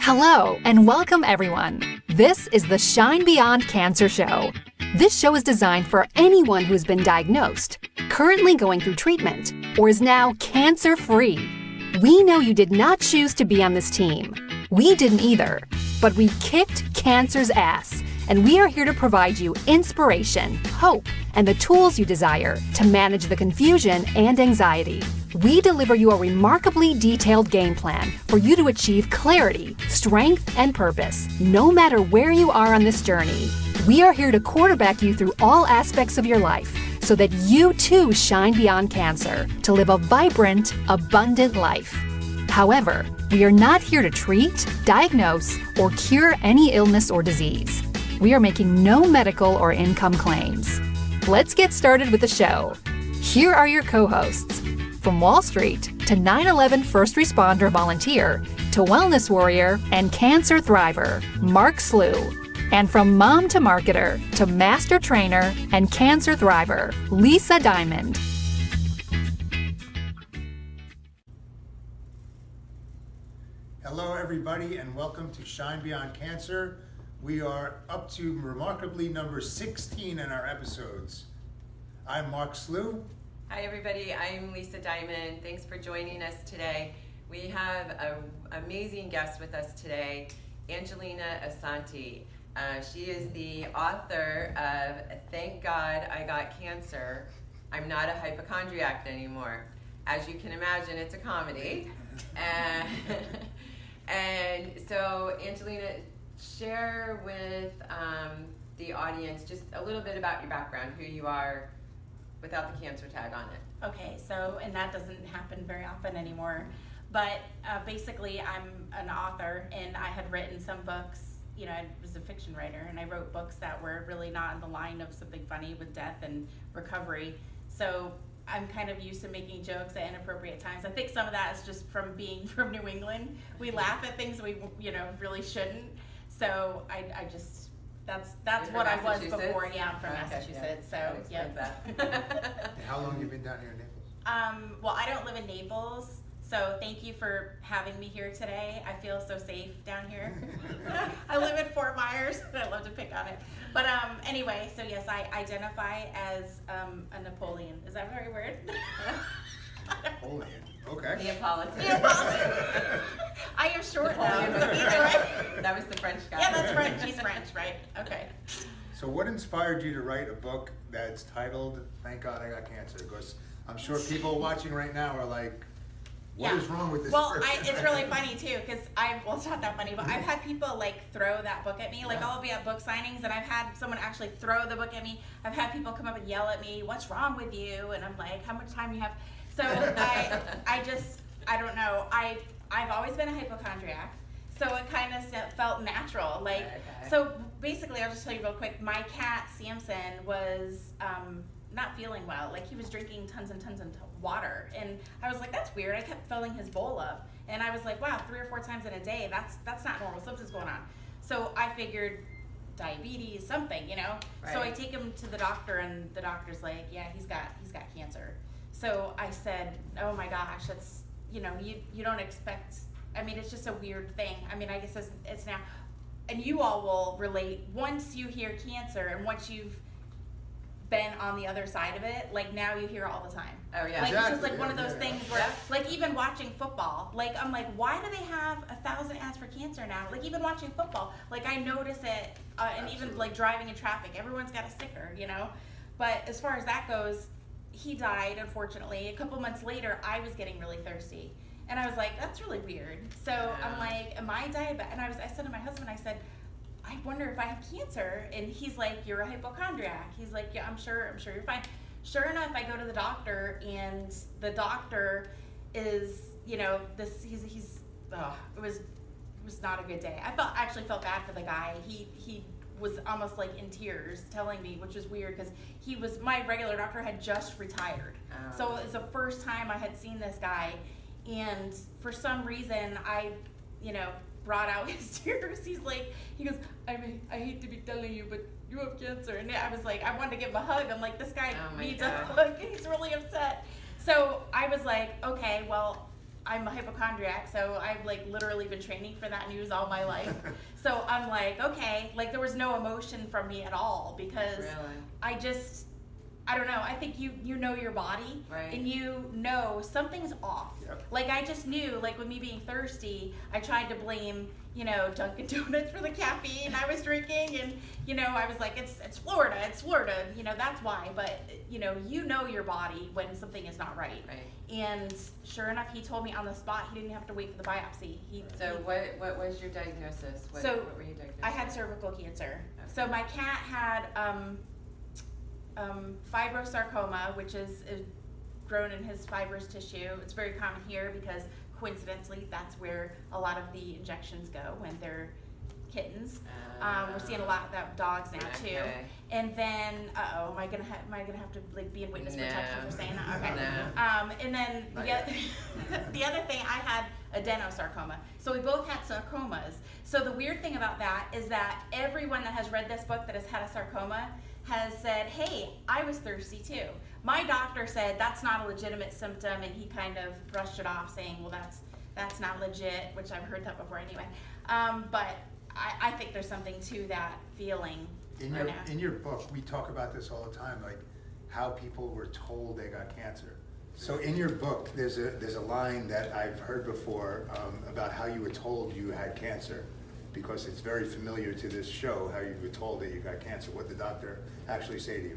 Hello, and welcome everyone. This is the Shine Beyond Cancer Show. This show is designed for anyone who's been diagnosed, currently going through treatment, or is now cancer-free. We know you did not choose to be on this team. We didn't either, but we kicked cancer's ass, and we are here to provide you inspiration, hope, and the tools you desire to manage the confusion and anxiety. We deliver you a remarkably detailed game plan for you to achieve clarity, strength, and purpose, no matter where you are on this journey. We are here to quarterback you through all aspects of your life so that you too shine beyond cancer to live a vibrant, abundant life. However, we are not here to treat, diagnose, or cure any illness or disease. We are making no medical or income claims. Let's get started with the show. Here are your co-hosts. From Wall Street to 9/11 first responder volunteer to wellness warrior and cancer thriver, Mark Slew. And from mom to marketer to master trainer and cancer thriver, Lisa Diamond. Hello everybody and welcome to Shine Beyond Cancer. We are up to remarkably number 16 in our episodes. I'm Mark Slew. Hi everybody, I'm Lisa Diamond. Thanks for joining us today. We have an amazing guest with us today, Angelina Assanti. She is the author of Thank God I Got Cancer, I'm Not a Hypochondriac Anymore. As you can imagine, it's a comedy. And so Angelina, share with the audience just a little bit about your background, who you are, without the cancer tag on it. Okay, so, and that doesn't happen very often anymore, but basically I'm an author and I had written some books. You know, I was a fiction writer and I wrote books that were really not in the line of something funny with death and recovery. So I'm kind of used to making jokes at inappropriate times. I think some of that is just from being from New England. We laugh at things we, really shouldn't. So I just, that's what I was before. Yeah, I'm from Massachusetts. So yeah. How long have you been down here in Naples? Well, I don't live in Naples, so thank you for having me here today. I feel so safe down here. I live in Fort Myers. I love to pick on it. But anyway, so yes, I identify as a Napoleon. Is that very weird? Napoleon. Okay. Neapolitan. I am short now. So either way. That was the French guy. Yeah, that's French. He's French, right? Okay. So what inspired you to write a book that's titled Thank God I Got Cancer? Because I'm sure people watching right now are like, what is wrong with this person? It's really funny too, because well, it's not that funny, but I've had people like throw that book at me. Like I'll be at book signings and I've had someone actually throw the book at me. I've had people come up and yell at me, "What's wrong with you?" And I'm like, "How much time do you have?" So I don't know. I've always been a hypochondriac, so it kind of felt natural. Like, so basically, I'll just tell you real quick. My cat Samson was not feeling well. Like he was drinking tons and tons of water, and I was like, that's weird. I kept filling his bowl up, and I was like, wow, 3 or 4 times in a day. That's not normal. Something's going on. So I figured diabetes, something, Right. So I take him to the doctor, and the doctor's like, yeah, he's got cancer. So I said, oh my gosh, that's, you don't expect, it's just a weird thing. I guess it's now, and you all will relate, once you hear cancer and once you've been on the other side of it, like now you hear it all the time. Oh yeah. Like exactly. It's just like one of those things where, like even watching football, like I'm like, why do they have 1,000 ads for cancer now? Like even watching football, like I notice it, and even like driving in traffic, everyone's got a sticker, But as far as that goes, he died, unfortunately. A couple months later, I was getting really thirsty. And I was like, that's really weird. So I'm like, am I diabetic? And I said to my husband, I said, I wonder if I have cancer. And he's like, you're a hypochondriac. He's like, yeah, I'm sure you're fine. Sure enough, I go to the doctor, and the doctor is, it was not a good day. I actually felt bad for the guy. He was almost like in tears telling me, which was weird because my regular doctor had just retired. So it was the first time I had seen this guy, and for some reason I brought out his tears. He goes, I hate to be telling you, but you have cancer. And I was like, I wanted to give him a hug. I'm like, this guy needs a hug. He's really upset. So I was like, okay, well, I'm a hypochondriac, so I've like literally been training for that news all my life. So I'm like, okay, like there was no emotion from me at all because Really? I don't know. I think you know your body, Right. and you know something's off. Yep. Like I just knew, like with me being thirsty, I tried to blame, you know, Dunkin' Donuts for the caffeine I was drinking, and you know, I was like, it's Florida, you know, that's why. But you know your body when something is not right. Right. And sure enough, he told me on the spot. He didn't have to wait for the biopsy. So what was your diagnosis? What were you diagnosed I had with? cervical cancer. Okay. So my cat had fibrosarcoma, which is grown in his fibrous tissue. It's very common here because coincidentally, that's where a lot of the injections go when they're kittens. We're seeing a lot of that with dogs now too. Okay. And then, am I gonna have to like be in witness protection for saying that? Okay. No. And then the other thing, I had adenosarcoma. So we both had sarcomas. So the weird thing about that is that everyone that has read this book that has had a sarcoma has said, hey, I was thirsty too. My doctor said that's not a legitimate symptom, and he kind of brushed it off saying, well, that's not legit, which I've heard that before anyway. But I think there's something to that feeling. In your book, we talk about this all the time, like how people were told they got cancer. So in your book, there's a line that I've heard before about how you were told you had cancer, because it's very familiar to this show, how you were told that you got cancer. What did the doctor actually say to you?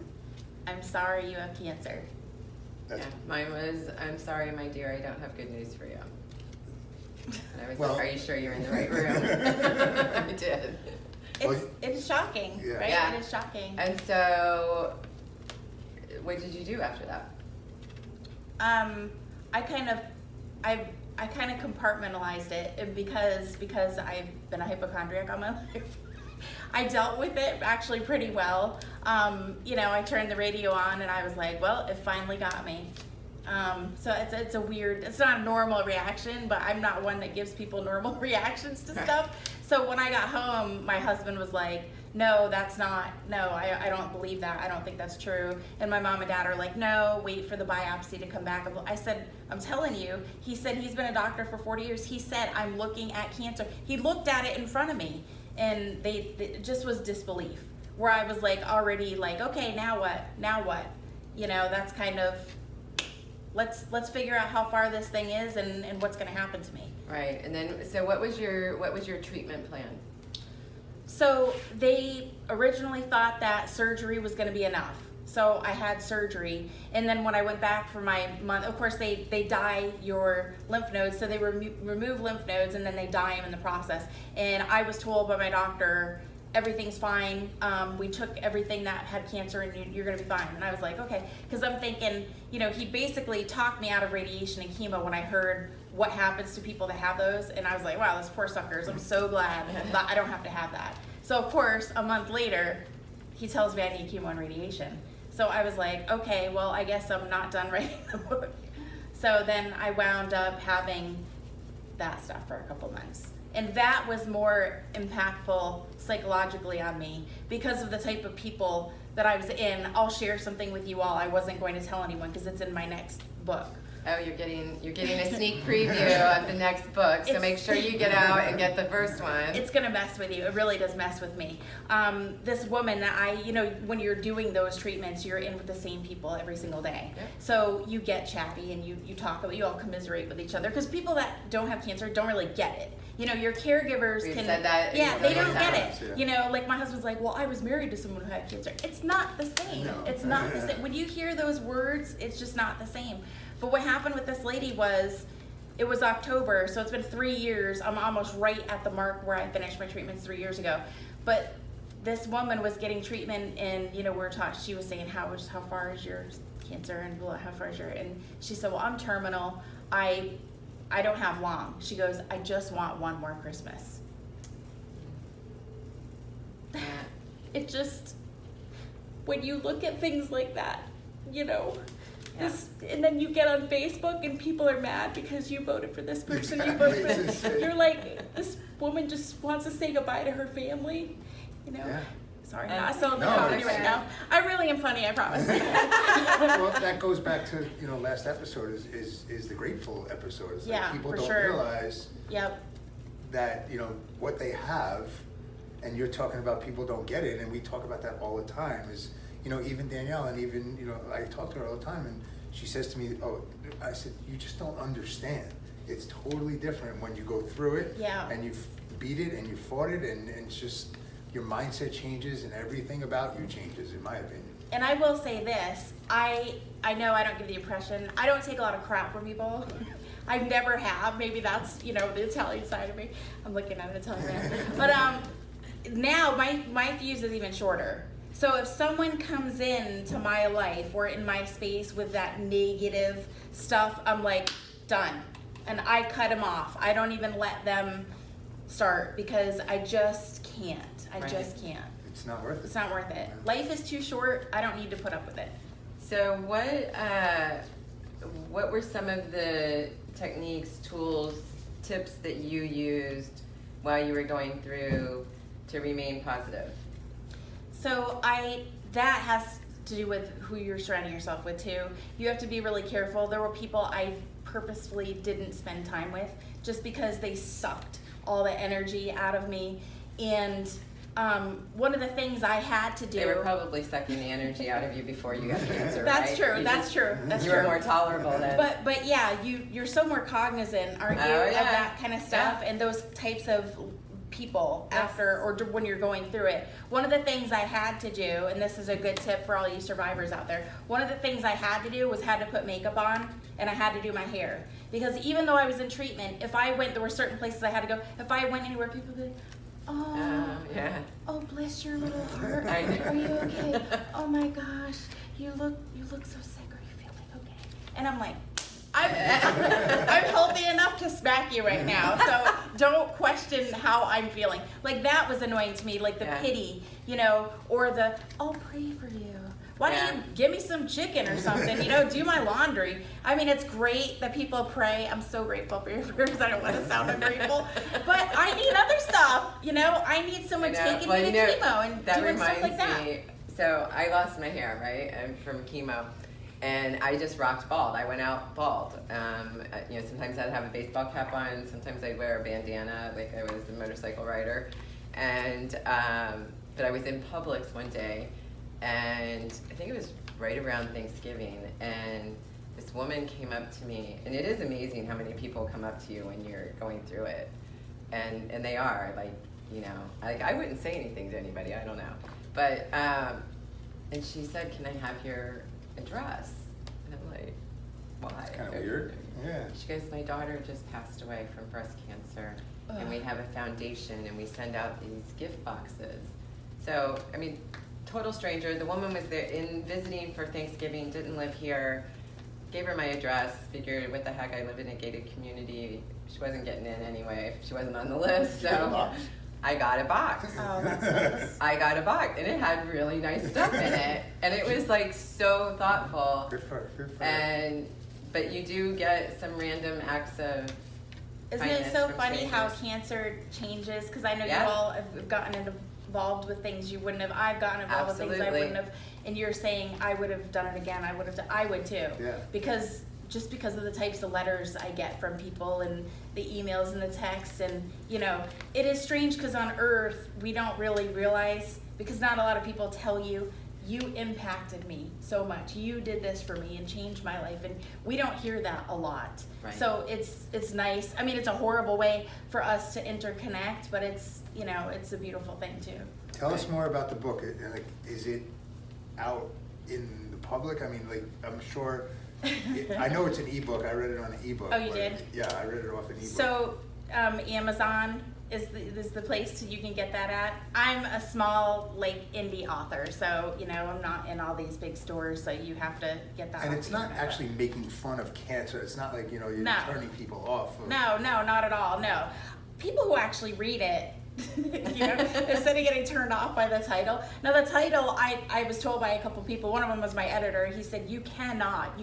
I'm sorry you have cancer. Yeah, mine was, I'm sorry, my dear, I don't have good news for you. And I was Well- like, are you sure you're in the right room? I did. It's shocking, Yeah. right? Yeah. It is shocking. And so, what did you do after that? I kind of compartmentalized it, and because I've been a hypochondriac all my life, I dealt with it actually pretty well. I turned the radio on and I was like, well, it finally got me. So it's a weird, it's not a normal reaction, but I'm not one that gives people normal reactions to stuff. So when I got home, my husband was like, no, I don't believe that. I don't think that's true. And my mom and dad are like, no, wait for the biopsy to come back. I said, I'm telling you, he said he's been a doctor for 40 years. He said, I'm looking at cancer. He looked at it in front of me, and it just was disbelief, where I was like already like, okay, now what? That's kind of, let's figure out how far this thing is and what's going to happen to me. Right, and then, so what was your treatment plan? So they originally thought that surgery was going to be enough. So I had surgery, and then when I went back for my month, of course they dye your lymph nodes, so they remove lymph nodes and then they dye them in the process. And I was told by my doctor, everything's fine. We took everything that had cancer, and you're going to be fine. And I was like, okay, because I'm thinking, he basically talked me out of radiation and chemo when I heard what happens to people that have those, and I was like, wow, those poor suckers. I'm so glad that I don't have to have that. So of course, a month later, he tells me I need chemo and radiation. So I was like, okay, well, I guess I'm not done writing the book. So then I wound up having that stuff for a couple months. And that was more impactful psychologically on me because of the type of people that I was in. I'll share something with you all. I wasn't going to tell anyone because it's in my next book. Oh, you're getting a sneak preview of the next book, so make sure you get out and get the first one. It's gonna mess with you. It really does mess with me. This woman that when you're doing those treatments, you're in with the same people every single day. Yep. So you get chatty and you talk about, you all commiserate with each other, because people that don't have cancer don't really get it. Your caregivers We've can. said that Yeah, they don't get times, it. yeah. Like my husband's like, well, I was married to someone who had cancer. It's not the same. No. It's not the same. When you hear those words, it's just not the same. But what happened with this lady was, it was October, so it's been 3 years. I'm almost right at the mark where I finished my treatments 3 years ago. But this woman was getting treatment, and she was saying, how far is your cancer, and how far is your, and she said, well, I'm terminal. I don't have long. She goes, I just want one more Christmas. Yeah. It just, when you look at things like that, and then you get on Facebook and people are mad because you voted for this person, you voted for this. You're like, this woman just wants to say goodbye to her family, Yeah. Sorry, I'm not so No, comedy it's- right now. I really am funny, I promise. Well, that goes back to, last episode is the grateful episode. It's like Yeah, people for don't sure. realize Yep. that, what they have, and you're talking about people don't get it, and we talk about that all the time, is, even Danielle, and even, I talk to her all the time, and she says to me, I said, you just don't understand. It's totally different when you go through it, Yeah. and you beat it, and you fought it, and it's just, your mindset changes, and everything about you changes, in my opinion. And I will say this, I know I don't give the impression, I don't take a lot of crap from people. I never have. Maybe that's, the Italian side of me. I'm looking at an Italian man. But now my fuse is even shorter. So if someone comes into my life or in my space with that negative stuff, I'm like, done. And I cut them off. I don't even let them start because I just can't. I Right. just can't. It's not worth it. It's not worth it. Life is too short. I don't need to put up with it. So what were some of the techniques, tools, tips that you used while you were going through to remain positive? So that has to do with who you're surrounding yourself with too. You have to be really careful. There were people I purposefully didn't spend time with just because they sucked all the energy out of me. And one of the things I had to do. They were probably sucking the energy out of you before you got cancer, That's right? true. You That's just- true. That's You true. were more tolerable then. But yeah, you're so more cognizant, aren't you, Oh, of yeah. that kind of stuff Yeah. and those types of people Yes. after or when you're going through it. One of the things I had to do, and this is a good tip for all you survivors out there, one of the things I had to do was had to put makeup on and I had to do my hair. Because even though I was in treatment, if I went, there were certain places I had to go, if I went anywhere, people would be like, Yeah. oh, bless your little heart. I know. Are you okay? Oh my gosh, you look so sick. Are you feeling okay? And I'm like, I'm healthy enough to smack you right now, so don't question how I'm feeling. Like that was annoying to me, like the Yeah. pity, or the, I'll pray for you. Why Yeah. don't you give me some chicken or something, do my laundry. I mean, it's great that people pray. I'm so grateful for your prayers. I don't want to sound ungrateful, but I need other stuff, I need someone taking me to chemo and that doing stuff like reminds that. me, so I lost my hair, right? I'm from chemo. And I just rocked bald. I went out bald. Sometimes I'd have a baseball cap on. Sometimes I'd wear a bandana, like I was a motorcycle rider. And but I was in Publix one day, and I think it was right around Thanksgiving. And this woman came up to me, and it is amazing how many people come up to you when you're going through it, and they are like I wouldn't say anything to anybody. I don't know, but and she said, "Can I have your address?" And I'm like, why? It's kind of weird. Yeah. She goes, my daughter just passed away from breast cancer, and we have a foundation, and we send out these gift boxes. So, I mean, total stranger. The woman was there visiting for Thanksgiving, didn't live here, gave her my address, figured, what the heck, I live in a gated community. She wasn't getting in anyway. She wasn't on the list, so I got a box. Oh, that's nice. I got a box, and it had really nice stuff in it, and it was like so thoughtful. Good for her. But you do get some random acts of Isn't it kindness so from funny how strangers. cancer changes? Because I know Yeah. you all have gotten involved with things you wouldn't have. I've gotten involved with things I Absolutely. wouldn't have. And you're saying I would have done it again. I would too. Yeah. Because of the types of letters I get from people and the emails and the texts and it is strange because on Earth we don't really realize, because not a lot of people tell you impacted me so much. You did this for me and changed my life, and we don't hear that a lot. Right. So it's nice. I mean, it's a horrible way for us to interconnect, but it's it's a beautiful thing too. Tell us more about the book. Is it out in the public? I mean, I'm sure. I know it's an ebook. I read it on an ebook. Oh, you did? Yeah, I read it off an ebook. So Amazon is the place you can get that at. I'm a small indie author, so I'm not in all these big stores, so you have to get that. And off it's the not internet. actually making fun of cancer. It's not like you're No. turning people off. No, not at all. No, people who actually read it, instead of getting turned off by the title. Now the title, I was told by a couple people. One of them was my editor. He said you cannot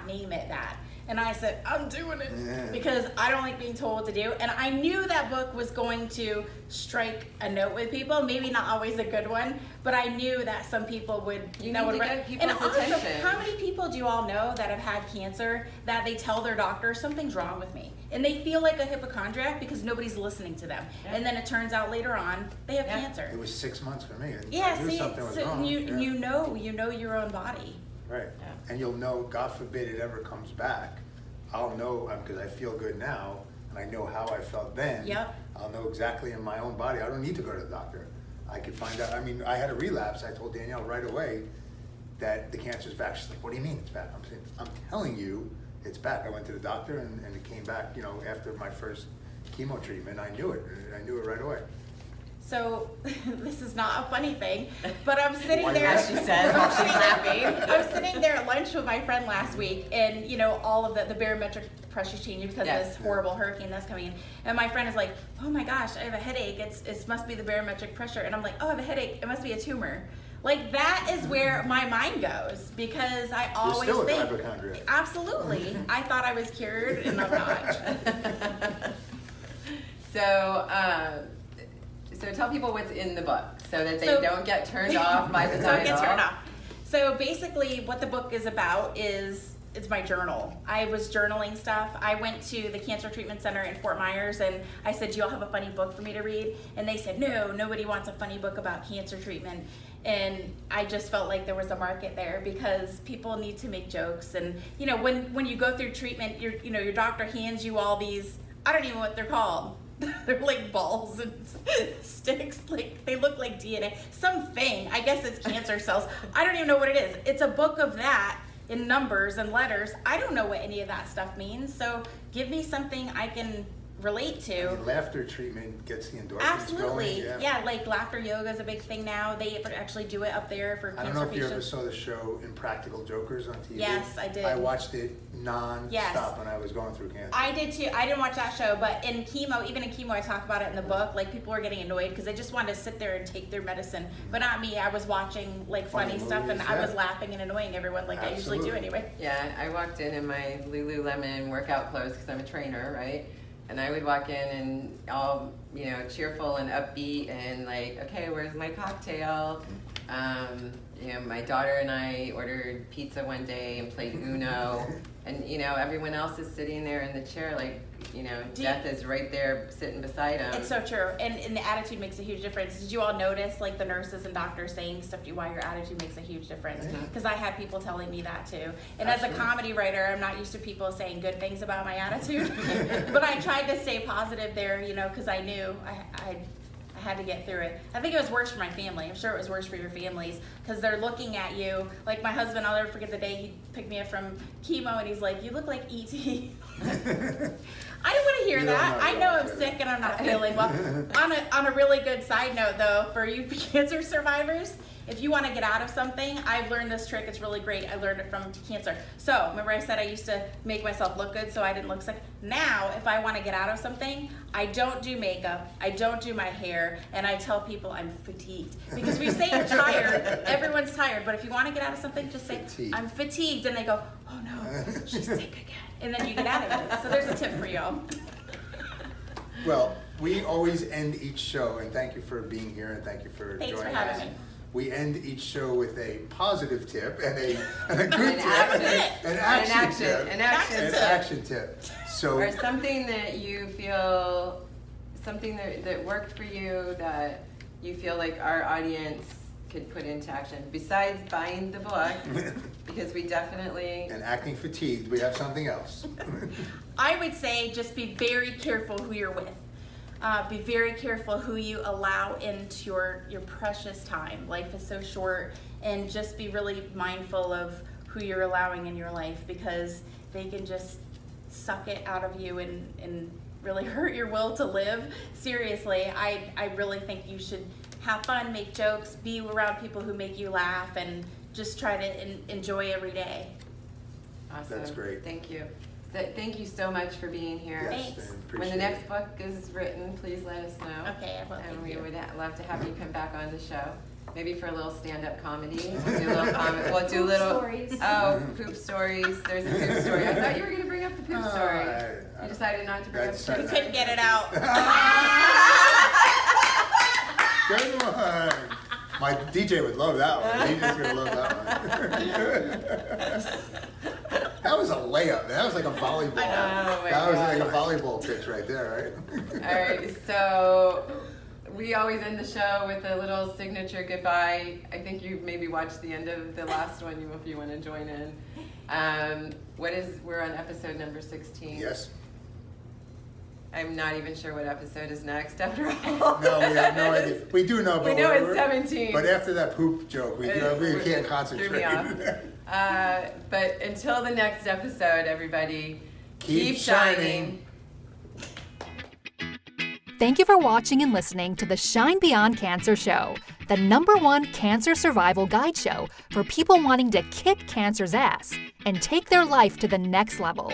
name it that. And I said, I'm doing it Yeah. because I don't like being told what to do. And I knew that book was going to strike a note with people, maybe not always a good one, but I knew that some people would. You that need would to re- get people's and also, attention. how many people do you all know that have had cancer that they tell their doctor something's wrong with me? And they feel like a hypochondriac because nobody's listening to them. Yeah. And then it turns out later on they have Yeah. cancer. It was 6 months for me. And Yeah, I knew see, something was so wrong. you Yeah. you know your own body. Right. Yeah. And you'll know, God forbid it ever comes back, I'll know, because I feel good now, and I know how I felt then. Yep. I'll know exactly in my own body. I don't need to go to the doctor. I could find out. I mean, I had a relapse. I told Danielle right away that the cancer's back. She's like, what do you mean it's back? I'm saying, I'm telling you it's back. I went to the doctor and it came back, after my first chemo treatment. I knew it. I knew it right away. So this is not a funny thing, but I'm sitting Why there. not? She said while she's laughing. I was sitting there at lunch with my friend last week, and all of the barometric pressure's changing because Yes. of this horrible hurricane that's coming in. And my friend is like, "Oh my gosh, I have a headache. It must be the barometric pressure." And I'm like, "Oh, I have a headache. It must be a tumor." Like that is where my mind goes because I always still a think. hypochondriac. Absolutely, I thought I was cured, and I'm not. So tell people what's in the book so that they So- don't get turned off by the Don't title. get turned off. So basically what the book is about is it's my journal. I was journaling stuff. I went to the Cancer Treatment Center in Fort Myers and I said, do you all have a funny book for me to read? And they said, no, nobody wants a funny book about cancer treatment. And I just felt like there was a market there because people need to make jokes. And when you go through treatment, your doctor hands you all these, I don't even know what they're called. They're like balls and sticks, like they look like DNA, something. I guess it's cancer cells. I don't even know what it is. It's a book of that in numbers and letters. I don't know what any of that stuff means. So give me something I can relate to. I mean, laughter treatment gets the endorphins Absolutely. going. Yeah, like laughter yoga is a big thing now. They actually do it up there for I don't cancer know if you ever patients. saw the show Impractical Jokers on TV. Yes, I did. I watched it non-stop Yes. when I was going through cancer. I did too. I didn't watch that show, but in chemo, even in chemo, I talk about it in the book. Like people were getting annoyed because they just wanted to sit there and take their medicine, but not me. I was watching like funny stuff, and movies, I yeah. was laughing and annoying everyone like I usually do Absolutely. anyway. Yeah, I walked in my Lululemon workout clothes because I'm a trainer, right? And I would walk in and all, cheerful and upbeat and like, okay, where's my cocktail? My daughter and I ordered pizza one day and played Uno. And, everyone else is sitting there in the chair like, death is right there sitting beside them. It's so true, and the attitude makes a huge difference. Did you all notice like the nurses and doctors saying stuff to you why your attitude makes a huge difference? Yeah. Because I had people telling me that too. And Absolutely. as a comedy writer, I'm not used to people saying good things about my attitude, but I tried to stay positive there, because I knew I had to get through it. I think it was worse for my family. I'm sure it was worse for your families because they're looking at you. Like my husband, I'll never forget the day he picked me up from chemo and he's like, "You look like E.T." I don't want to hear You don't that. know I know that, I'm yeah. sick and I'm not feeling well. On a really good side note though, for you cancer survivors, if you want to get out of something, I've learned this trick. It's really great. I learned it from cancer. So remember I said I used to make myself look good so I didn't look sick? Now, if I want to get out of something, I don't do makeup, I don't do my hair, and I tell people I'm fatigued. Because we say you're tired, everyone's tired, but if you want to get out of something, just say, Fatigued. I'm fatigued, and they go, oh no, she's sick again. And then you get out of it. So there's a tip for y'all. Well, we always end each show, and thank you for being here, and thank you for Thanks for joining having us. me. We end each show with a positive tip and a good An tip, action. an action tip, An action an tip. action tip. So Or something that you feel, something that worked for you that you feel like our audience could put into action besides buying the book, because we definitely. and acting fatigued, we have something else. I would say just be very careful who you're with. Be very careful who you allow into your precious time. Life is so short, and just be really mindful of who you're allowing in your life because they can just suck it out of you and really hurt your will to live. Seriously, I really think you should have fun, make jokes, be around people who make you laugh, and just try to enjoy every day. Awesome. That's great. Thank you. Thank you so much for being here. Yes, Thanks. and When appreciate the it. next book is written, please let us know. Okay, I will. And Thank we you. would love to have you come back on the show. Maybe for a little stand-up comedy. We'll do a little comedy. We'll do little stories. Oh, poop stories. There's a poop story. I thought you were gonna bring up the poop story. You decided not to bring up the That's poop We couldn't get it out. Good one. My DJ would love that one. DJ's gonna love that one. That was a layup. That was like a volleyball. Oh my That was God. like a volleyball pitch right there, right? All right, so we always end the show with a little signature goodbye. I think you maybe watched the end of the last one if you want to join in. We're on episode number 16. Yes. I'm not even sure what episode is next after all. No, we have no idea. We do know, but We know it's we're- 17. But after that poop joke, we can't Threw me concentrate. off. But until the next episode, everybody, Keep shining. Thank you for watching and listening to the Shine Beyond Cancer Show, the #1 cancer survival guide show for people wanting to kick cancer's ass and take their life to the next level.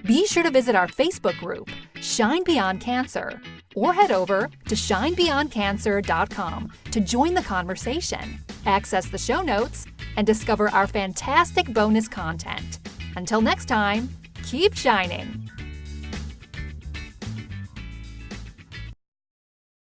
Be sure to visit our Facebook group, Shine Beyond Cancer, or head over to shinebeyondcancer.com to join the conversation, access the show notes, and discover our fantastic bonus content. Until next time, keep shining.